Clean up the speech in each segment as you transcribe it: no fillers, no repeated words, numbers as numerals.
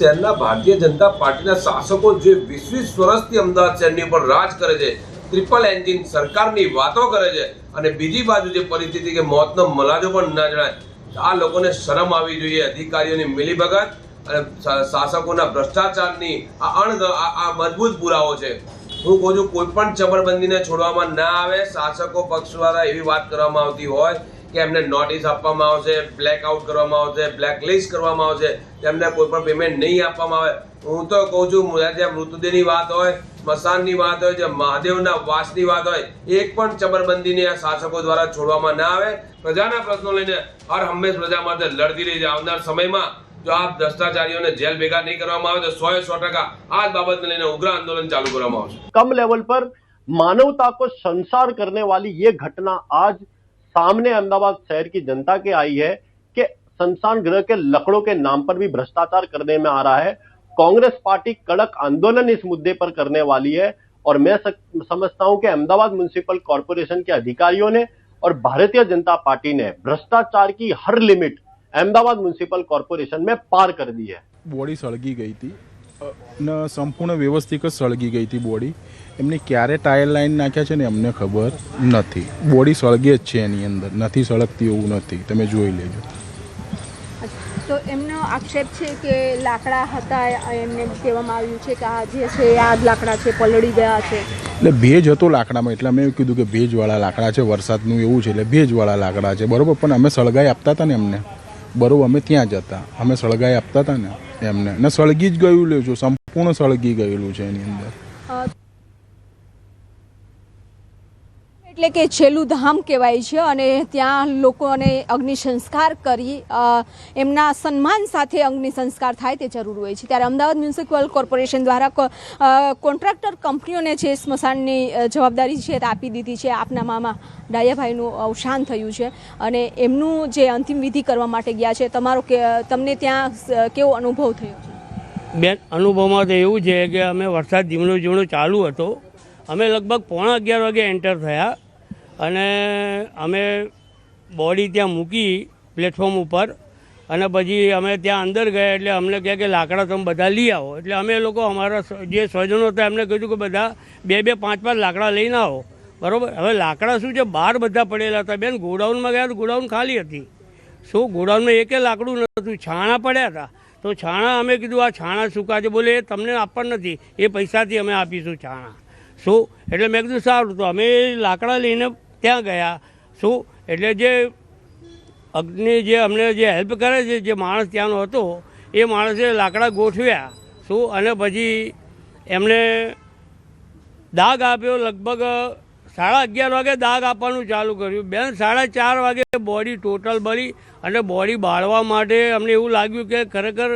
શહેરના ભારતીય જનતા પાર્ટીના શાસકો જે 20 વર્ષથી અમદાવાદ શહેરની ઉપર રાજ કરે છે, ટ્રિપલ એન્જિન સરકારની વાતો કરે છે અને બીજી બાજુ જે પરિસ્થિતિ કે મોતનો મલાજો પણ ના જણાય, આ લોકોને શરમ આવી જોઈએ। અધિકારીઓની મિલીભગત અને શાસકોના ભ્રષ્ટાચારની આ મજબૂત પુરાવો છે। હું કહું છું, કોઈ પણ ચબરબંધીને છોડવામાં ના આવે। શાસકો પક્ષ દ્વારા એવી વાત કરવામાં આવતી હોય કે એમને નોટિસ આપવામાં આવશે, બ્લેકઆઉટ કરવામાં આવશે, બ્લેકલિસ્ટ કરવામાં આવશે, તેમને કોઈ પણ પેમેન્ટ નહીં આપવામાં આવે। હું તો કહું છું, જ્યાં મૃતદેહની વાત હોય, સ્મશાનની વાત હોય, જે મહાદેવના વાસની વાત હોય, એક પણ ચબરબંધીને આ શાસકો દ્વારા છોડવામાં ના આવે। પ્રજાના પ્રશ્નો લઈને હર હંમેશ પ્રજા માટે લડતી રહી છે। આવનાર સમયમાં જો આ ભ્રષ્ટાચારીઓને જેલ ભેગા નહીં કરવામાં આવે તો 100% આ બાબતને લઈને ઉગ્ર આંદોलन चालू કરવામાં આવશે। कम लेवल पर मानवता को संसार करने वाली ये घटना आज सामने अहमदाबाद शहर की जनता के आई है कि शमशान गृह के लकड़ों के नाम पर भी भ्रष्टाचार करने में आ रहा है। कांग्रेस पार्टी कड़क आंदोलन इस मुद्दे पर करने वाली है और मैं समझता हूं कि अहमदाबाद म्युनिसिपल कॉर्पोरेशन के अधिकारियों ने और भारतीय जनता पार्टी ने भ्रष्टाचार की हर लिमिट अहमदाबाद म्युनिसिपल कॉर्पोरेशन में पार कर दी है। बॉडी सळगी गई थी न संपूर्ण व्यवस्थित सळगी गई थी बॉडी। एमने क्यारे टायर लाइन नाख्या छे ने अमने खबर नथी। बॉडी सळगे ज छे एनी अंदर, नथी सळगती एवुं नथी, तमे जोई लेजो। तो एमनो आक्षेप छे के लाकड़ा हता एमने कहेवामां आव्युं छे के आ जे छे आ लाकड़ा छे पलળી ગયા છે। એટલે ભેજ હતો લાકડામાં, એટલે અમે કીધું કે ભેજવાળા લાકડા છે, વરસાદનું એવું છે એટલે ભેજવાળા લાકડા છે, બરોબર। પણ અમે સળગાઈ આપતા હતા ને એમને, બરોબર, અમે ત્યાં જતા, અમે સળગાઈ આપતા હતા ને એમને, ને સળગી જ ગયેલું છે, સંપૂર્ણ સળગી ગયેલું છે એની અંદર। એટલે કે છેલ્લું ધામ કહેવાય છે અને ત્યાં લોકોને અગ્નિ સંસ્કાર કરી એમના સન્માન સાથે અગ્નિ સંસ્કાર થાય તે જરૂર હોય છે। ત્યારે અમદાવાદ મ્યુનિસિપલ કોર્પોરેશન દ્વારા કોન્ટ્રાક્ટર કંપનીઓને જે સ્મશાનની જવાબદારી છે તે આપી દીધી છે। આપના મામા ડાયાભાઈનું અવસાન થયું છે અને એમનું જે અંતિમ વિધિ કરવા માટે ગયા છે, તમને ત્યાં કેવો અનુભવ થયો છે? બેન, અનુભવમાં તો એવું છે કે અમે વરસાદ ઝીણો ચાલુ હતો, અમે લગભગ 11:15 વાગે એન્ટર થયા અને અમે બોડી ત્યાં મૂકી પ્લેટફોર્મ ઉપર અને પછી અમે ત્યાં અંદર ગયા એટલે અમને કહે કે લાકડા તમે બધા લઈ આવો। એટલે અમે લોકો અમારા જે સ્વજનો હતા એમને કીધું કે બધા 2-2, 5-5 લાકડા લઈને આવો, બરાબર। હવે લાકડા શું છે, બહાર બધા પડેલા હતા બેન। ગોડાઉનમાં ગયા તો ગોડાઉન ખાલી હતી। શું ગોડાઉનમાં એકે લાકડું નહોતું, છાણા પડ્યા હતા। તો છાણા અમે કીધું આ છાણા સૂકા છે, બોલે એ તમને આપવા નથી, એ પૈસાથી અમે આપીશું છાણા। શું એટલે મેં કીધું સારું। તો અમે લાકડા લઈને ત્યાં ગયા। શું એટલે જે અગ્નિ જે અમને જે હેલ્પ કરે છે, જે માણસ ત્યાંનો હતો એ માણસે લાકડા ગોઠવ્યા। શું અને પછી એમણે દાગ આપ્યો। લગભગ 11:30 વાગે દાગ આપવાનું ચાલુ કર્યું બેન। 4:30 વાગે બોડી ટોટલ બળી અને બોડી બાળવા માટે અમને એવું લાગ્યું કે ખરેખર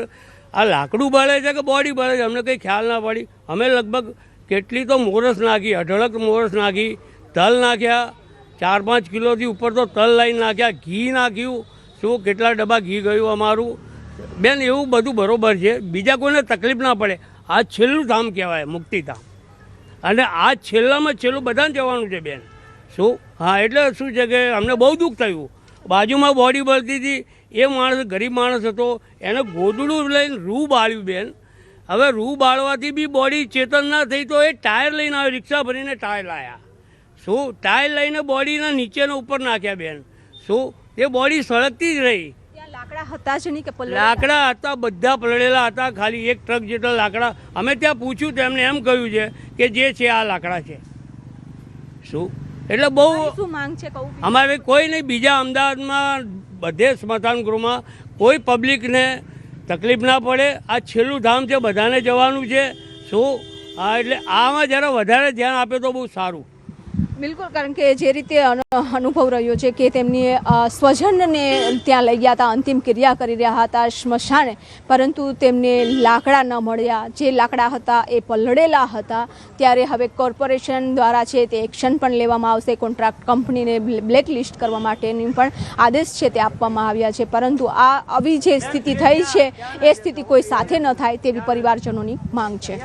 આ લાકડું બળે છે કે બોડી બળે છે, અમને કંઈ ખ્યાલ ના પડી। અમે લગભગ કેટલી તો મોરસ નાખી, અઢળક મોરસ નાખી, તલ નાખ્યા, 4-5 કિલોથી ઉપર તો તલ લઈને નાખ્યા, ઘી નાખ્યું। શું કેટલા ડબ્બા ઘી ગયું અમારું બેન। એવું બધું બરાબર છે, બીજા કોઈને તકલીફ ના પડે। આ છેલ્લું ધામ કહેવાય, મુક્તિધામ, અને આ છેલ્લામાં છેલ્લું બધાને જવાનું છે બેન। શું હા, એટલે શું છે કે અમને બહુ દુઃખ થયું। બાજુમાં બોડી બળતી હતી, એ માણસ ગરીબ માણસ હતો, એને ગોદડું લઈને રૂ બાળ્યું બેન। હવે રૂ બાળવાથી બી બોડી ચેતન ના થઈ તો એ ટાયર લઈને આવે, રિક્ષા ભરીને ટાયર લાવ્યા। શું ટાયર લઈને બોડીના નીચેના ઉપર નાખ્યા બેન। શું એ બોડી સળગતી જ રહી। લાકડા હતા જ નહીં કે લાકડા હતા, બધા પલળેલા હતા, ખાલી 1 ટ્રક જેટલા લાકડા। અમે ત્યાં પૂછ્યું તો એમને એમ કહ્યું છે કે જે છે આ લાકડા છે। શું એટલે બહુ શું માંગ છે અમારે કોઈ નહીં, બીજા અમદાવાદમાં બધે સ્મશાન ગૃહમાં કોઈ પબ્લિકને તકલીફ ના પડે। આ છેલ્લું ધામ છે, બધાને જવાનું છે। શું હા, એટલે આમાં જરા વધારે ધ્યાન આપે તો બહુ સારું। બિલકુલ, કારણ કે જે રીતે અનુભવ રહ્યો છે કે તેમની સ્વજનને ત્યાં લઈ ગયા હતા, અંતિમ ક્રિયા કરી રહ્યા હતા સ્મશાને, પરંતુ તેમને લાકડા ન મળ્યા। જે લાકડા હતા એ પલળેલા હતા। ત્યારે હવે કોર્પોરેશન દ્વારા છે તે એક્શન પણ લેવામાં આવશે। કોન્ટ્રાક્ટ કંપનીને બ્લેકલિસ્ટ કરવા માટેની પણ આદેશ છે તે આપવામાં આવ્યા છે, પરંતુ આ આવી જે સ્થિતિ થઈ છે એ સ્થિતિ કોઈ સાથે ન થાય તેવી પરિવારજનોની માંગ છે।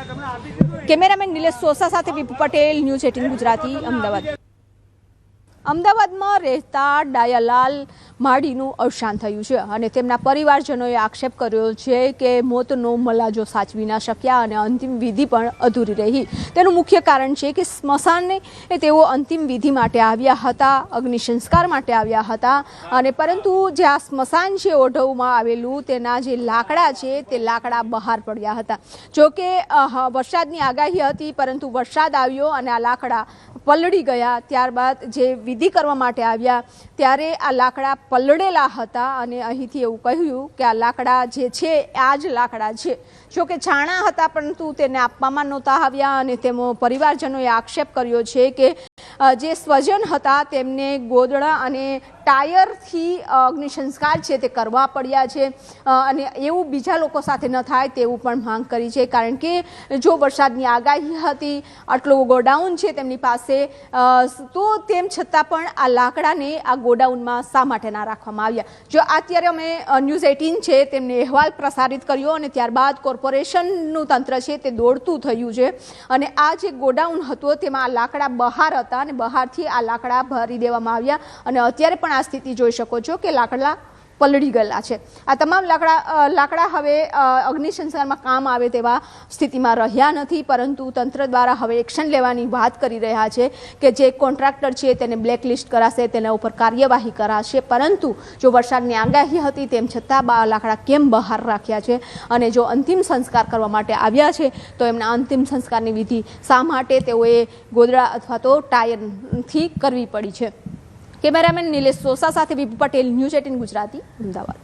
કેમેરામેન નિલેશ સોસા સાથે વિપુ પટેલ, ન્યૂઝ 18 ગુજરાતી, અમદાવાદ। અમદાવાદમાં રહેતા ડાયાલાલ માડીનું અવસાન થયું છે અને તેમના પરિવારજનોએ આક્ષેપ કર્યો છે કે મોતનો મલાજો સાચવી ન શક્યા અને અંતિમ વિધિ પણ અધૂરી રહી. તેનું મુખ્ય કારણ છે કે સ્મશાને તેઓ અંતિમ વિધિ માટે આવ્યા હતા, અગ્નિ સંસ્કાર માટે આવ્યા હતા અને પરંતુ જે આ સ્મશાન છે ઓઢવમાં આવેલું તેના જે લાકડા છે તે લાકડા બહાર પડ્યા હતા. જોકે વરસાદની આગાહી હતી પરંતુ વરસાદ આવ્યો અને આ લાકડા પલળી ગયા. ત્યારબાદ જે વિધિ કરવા માટે આવ્યા ત્યારે આ લાકડા પલળેલા હતા અને અહીંથી એવું કહ્યું કે આ લાકડા જે છે આ જ લાકડા છે. જોકે છાણા હતા પરંતુ તેને આપવામાં નહોતા આવ્યા અને તેમાં પરિવારજનોએ આક્ષેપ કર્યો છે કે જે સ્વજન હતા તેમને ગોદડા અને ટાયરથી અગ્નિ સંસ્કાર છે તે કરવા પડ્યા છે અને એવું બીજા લોકો સાથે ન થાય તેવું પણ માંગ કરી છે. કારણ કે જો વરસાદની આગાહી હતી, આટલું ગોડાઉન છે તેમની પાસે, તો તેમ છતાં પણ આ લાકડાને આ ગોડાઉનમાં શા માટે ના રાખવામાં આવ્યા. જો અત્યારે અમે ન્યૂઝ 18 છે તેમને અહેવાલ પ્રસારિત કર્યો અને ત્યારબાદ કોર્પોરેશનનું તંત્ર છે તે દોડતું થયું છે અને આ જે ગોડાઉન હતું તેમાં આ લાકડા બહાર હતા અને બહારથી આ લાકડા ભરી દેવામાં આવ્યા અને અત્યારે પણ આ સ્થિતિ જોઈ શકો છો કે લાકડા પલળી ગયેલા છે. આ તમામ લાકડા હવે અગ્નિ સંસ્કારમાં કામ આવે તેવા સ્થિતિમાં રહ્યા નથી પરંતુ તંત્ર દ્વારા હવે એક્શન લેવાની વાત કરી રહ્યા છે કે જે કોન્ટ્રાક્ટર છે તેને બ્લેકલિસ્ટ કરાશે, તેના ઉપર કાર્યવાહી કરાશે. પરંતુ જો વરસાદની આગાહી હતી તેમ છતાં લાકડા કેમ બહાર રાખ્યા છે અને જો અંતિમ સંસ્કાર કરવા માટે આવ્યા છે તો એમના અંતિમ સંસ્કારની વિધિ શા માટે તેઓએ ગોદડા અથવા તો ટાયરથી કરવી પડી છે. કેમેરામેન નિલેશ સોસા સાથે વિભુ પટેલ, ન્યૂઝ 18 ગુજરાતી, અમદાવાદ.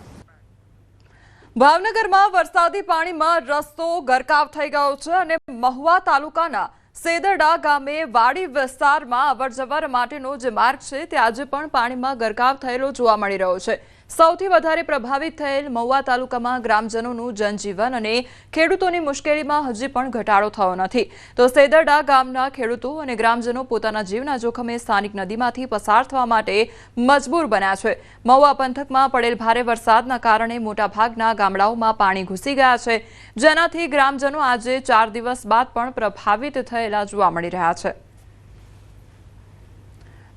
ભાવનગરમાં વરસાદી પાણીમાં રસ્તો ગરકાવ થઈ ગયો છે અને મહુવા તાલુકાના સેદરડા ગામે વાડી વિસ્તારમાં અવરજવર માટેનો જે માર્ગ છે તે આજે પણ પાણીમાં ગરકાવ થયેલો જોવા મળી રહ્યો છે. સૌથી વધારે પ્રભાવિત થયેલ મહુવા તાલુકામાં ગ્રામજનોનું જનજીવન અને ખેડૂતોની મુશ્કેલીમાં હજી પણ ઘટાડો થયો નથી. તો સેદરડા ગામના ખેડૂતો અને ગ્રામજનો પોતાના જીવના જોખમે સ્થાનિક નદીમાંથી પસાર થવા માટે મજબૂર બન્યા છે. મહુવા પંથકમાં પડેલ ભારે વરસાદના કારણે મોટાભાગના ગામડાઓમાં પાણી ઘૂસી ગયા છે, જેનાથી ગ્રામજનો આજે 4 દિવસ બાદ પણ પ્રભાવિત થયેલા જોવા મળી રહ્યા છે.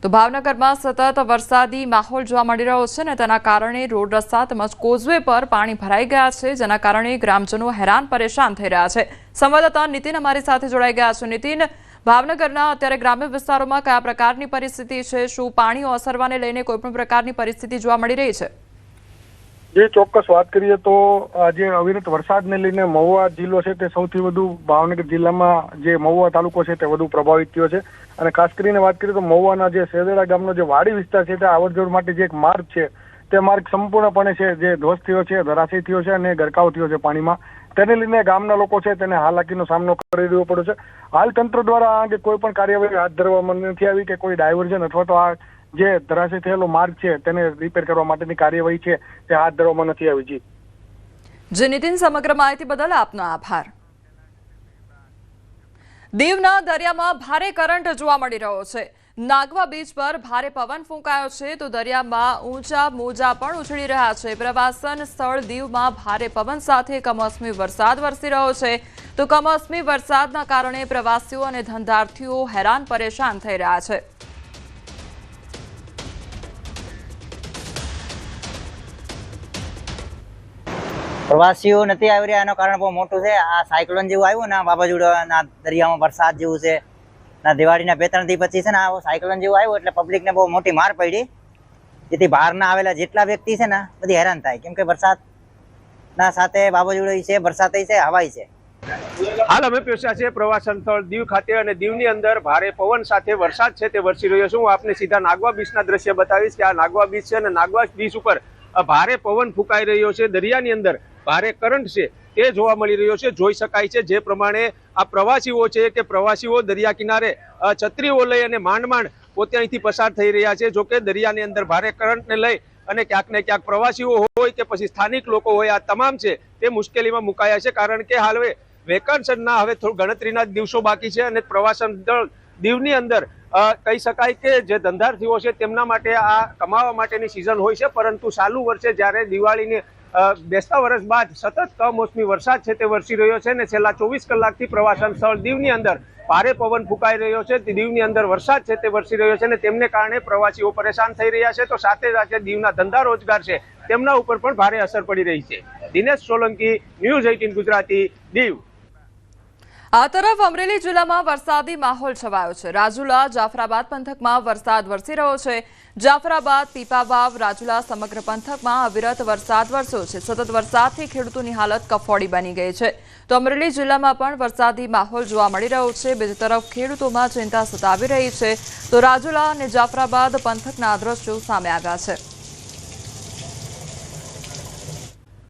તો ભાવનગરમાં સતત વરસાદી માહોલ જોવા મળી રહ્યો છે અને તેના કારણે રોડ રસ્તા તેમજ કોઝવે પર પાણી ભરાઈ ગયા છે, જેના કારણે ગ્રામજનો હેરાન પરેશાન થઈ રહ્યા છે. સંવાદદાતા નીતિન અમારી સાથે જોડાઈ ગયા છે. નીતિન, ભાવનગરના અત્યારે ગ્રામ્ય વિસ્તારોમાં કયા પ્રકારની પરિસ્થિતિ છે? શું પાણી ઓસરવાને લઈને કોઈ પણ પ્રકારની પરિસ્થિતિ જોવા મળી રહી છે? જે ચોક્કસ વાત કરીએ તો આજે અવિરત વરસાદને લઈને મહુવા જિલ્લો છે તે સૌથી વધુ ભાવનગર જિલ્લામાં જે મહુવા તાલુકો છે તે વધુ પ્રભાવિત થયો છે અને ખાસ કરીને વાત કરીએ તો મહુવાના જે સેદરડા ગામનો જે વાડી વિસ્તાર છે તે અવરજવર માટે જે એક માર્ગ છે તે માર્ગ સંપૂર્ણપણે છે જે ધ્વસ્ત થયો છે, ધરાશયી થયો છે અને ગરકાવ થયો છે પાણીમાં. તેને લઈને ગામના લોકો છે તેને હાલાકીનો સામનો કરી રહ્યો પડ્યો છે. હાલ તંત્ર દ્વારા આ અંગે કોઈ પણ કાર્યવાહી હાથ ધરવામાં નથી આવી કે કોઈ ડાયવર્ઝન અથવા તો આ જે ધરાશયી થયેલો માર્ગ છે તેને રિપેર કરવા માટેની કાર્યવાહી છે તે હાથ ધરવામાં નથી આવી. જી નીતિન, સમગ્ર માહિતી બદલ આપનો આભાર. દીવના દરિયામાં ભારે કરંટ જોવા મળી રહ્યો છે. નાગવા બીચ પર ભારે પવન ફૂંકાયો છે તો દરિયામાં ઊંચા મોજા પણ ઉછળી રહ્યા છે. પ્રવાસન સ્થળ દીવમાં ભારે પવન સાથે કમોસમી વરસાદ વરસી રહ્યો છે. તો કમોસમી વરસાદના કારણે પ્રવાસીઓ અને ધંધાર્થીઓ હેરાન પરેશાન થઈ રહ્યા છે. પ્રવાસીઓ નથી આવી રહ્યા એનું કારણ બહુ મોટું છે. આ સાયક્લોન જેવું આવ્યું ને, વાવાઝોડા દરિયામાં વરસાદ જેવું છે ના, દિવાળીના 2-3 દી પછી છે ને આ સાયક્લોન જેવું આવ્યું એટલે પબ્લિકને બહુ મોટી માર પડી, જેથી બહારના આવેલા જેટલા વ્યક્તિ છે ને બધી હેરાન થાય, કેમ કે વરસાદના સાથે વાવાઝોડું છે, વરસાદ છે, હવાઈ છે. હાલ અમે પહોંચ્યા છે પ્રવાસન સ્થળ દીવ ખાતે અને દીવની અંદર ભારે પવન સાથે વરસાદ છે તે વરસી રહ્યો છે. હું આપને સીધા નાગવા બીચના દ્રશ્ય બતાવીશ કે આ નાગવા બીચ છે અને નાગવા બીચ ઉપર ભારે પવન ફૂંકાઈ રહ્યો છે. દરિયાની અંદર ભારે કરંટ છે તે જોવા મળી રહ્યો છે. જોઈ શકાય છે જે પ્રમાણે આ પ્રવાસીઓ છે કે પ્રવાસીઓ દરિયા કિનારે છત્રીઓ લઈ અને માંડ પોતે અહીંથી પસાર થઈ રહ્યા છે. જોકે દરિયાની અંદર ભારે કરંટને લઈ અને ક્યાંક ને ક્યાંક પ્રવાસીઓ હોય કે પછી સ્થાનિક લોકો હોય, આ તમામ છે તે મુશ્કેલીમાં મુકાયા છે. કારણ કે હાલ વેકેશનના હવે થોડું ગણતરીના દિવસો બાકી છે અને પ્રવાસન સ્થળ દીવની અંદર કહી શકાય કે જે ધંધાર્થીઓ છે તેમના માટે આ કમાવા માટેની સિઝન હોય છે. પરંતુ ચાલુ વર્ષે જ્યારે દિવાળીની બેસતા વર્ષ બાદ સતત કમોસમી વરસાદ છે તે વરસી રહ્યો છે અને છેલ્લા 24 કલાકથી પ્રવાસન સ્થળ દીવની અંદર ભારે પવન ફૂંકાઈ રહ્યો છે. દીવની અંદર વરસાદ છે તે વરસી રહ્યો છે અને તેમને કારણે પ્રવાસીઓ પરેશાન થઈ રહ્યા છે. તો સાથે સાથે દીવના ધંધા રોજગાર છે તેમના ઉપર પણ ભારે અસર પડી રહી છે. દિનેશ સોલંકી, ન્યૂઝ 18 ગુજરાતી, દીવ. આ તરફ અમરેલી જિલ્લામાં વરસાદી માહોલ છવાયો છે. રાજુલા, જાફરાબાદ પંથકમાં વરસાદ વરસી રહ્યો છે. જાફરાબાદ, પીપાવાવ, રાજુલા સમગ્ર પંથકમાં અવિરત વરસાદ વરસ્યો છે. સતત વરસાદથી ખેડૂતોની હાલત કફોડી બની ગઈ છે. તો અમરેલી જિલ્લામાં પણ વરસાદી માહોલ જોવા મળી રહ્યો છે. બીજી તરફ ખેડૂતોમાં ચિંતા સતાવી રહી છે. તો રાજુલા અને જાફરાબાદ પંથકના દ્રશ્યો સામે આવ્યા છે.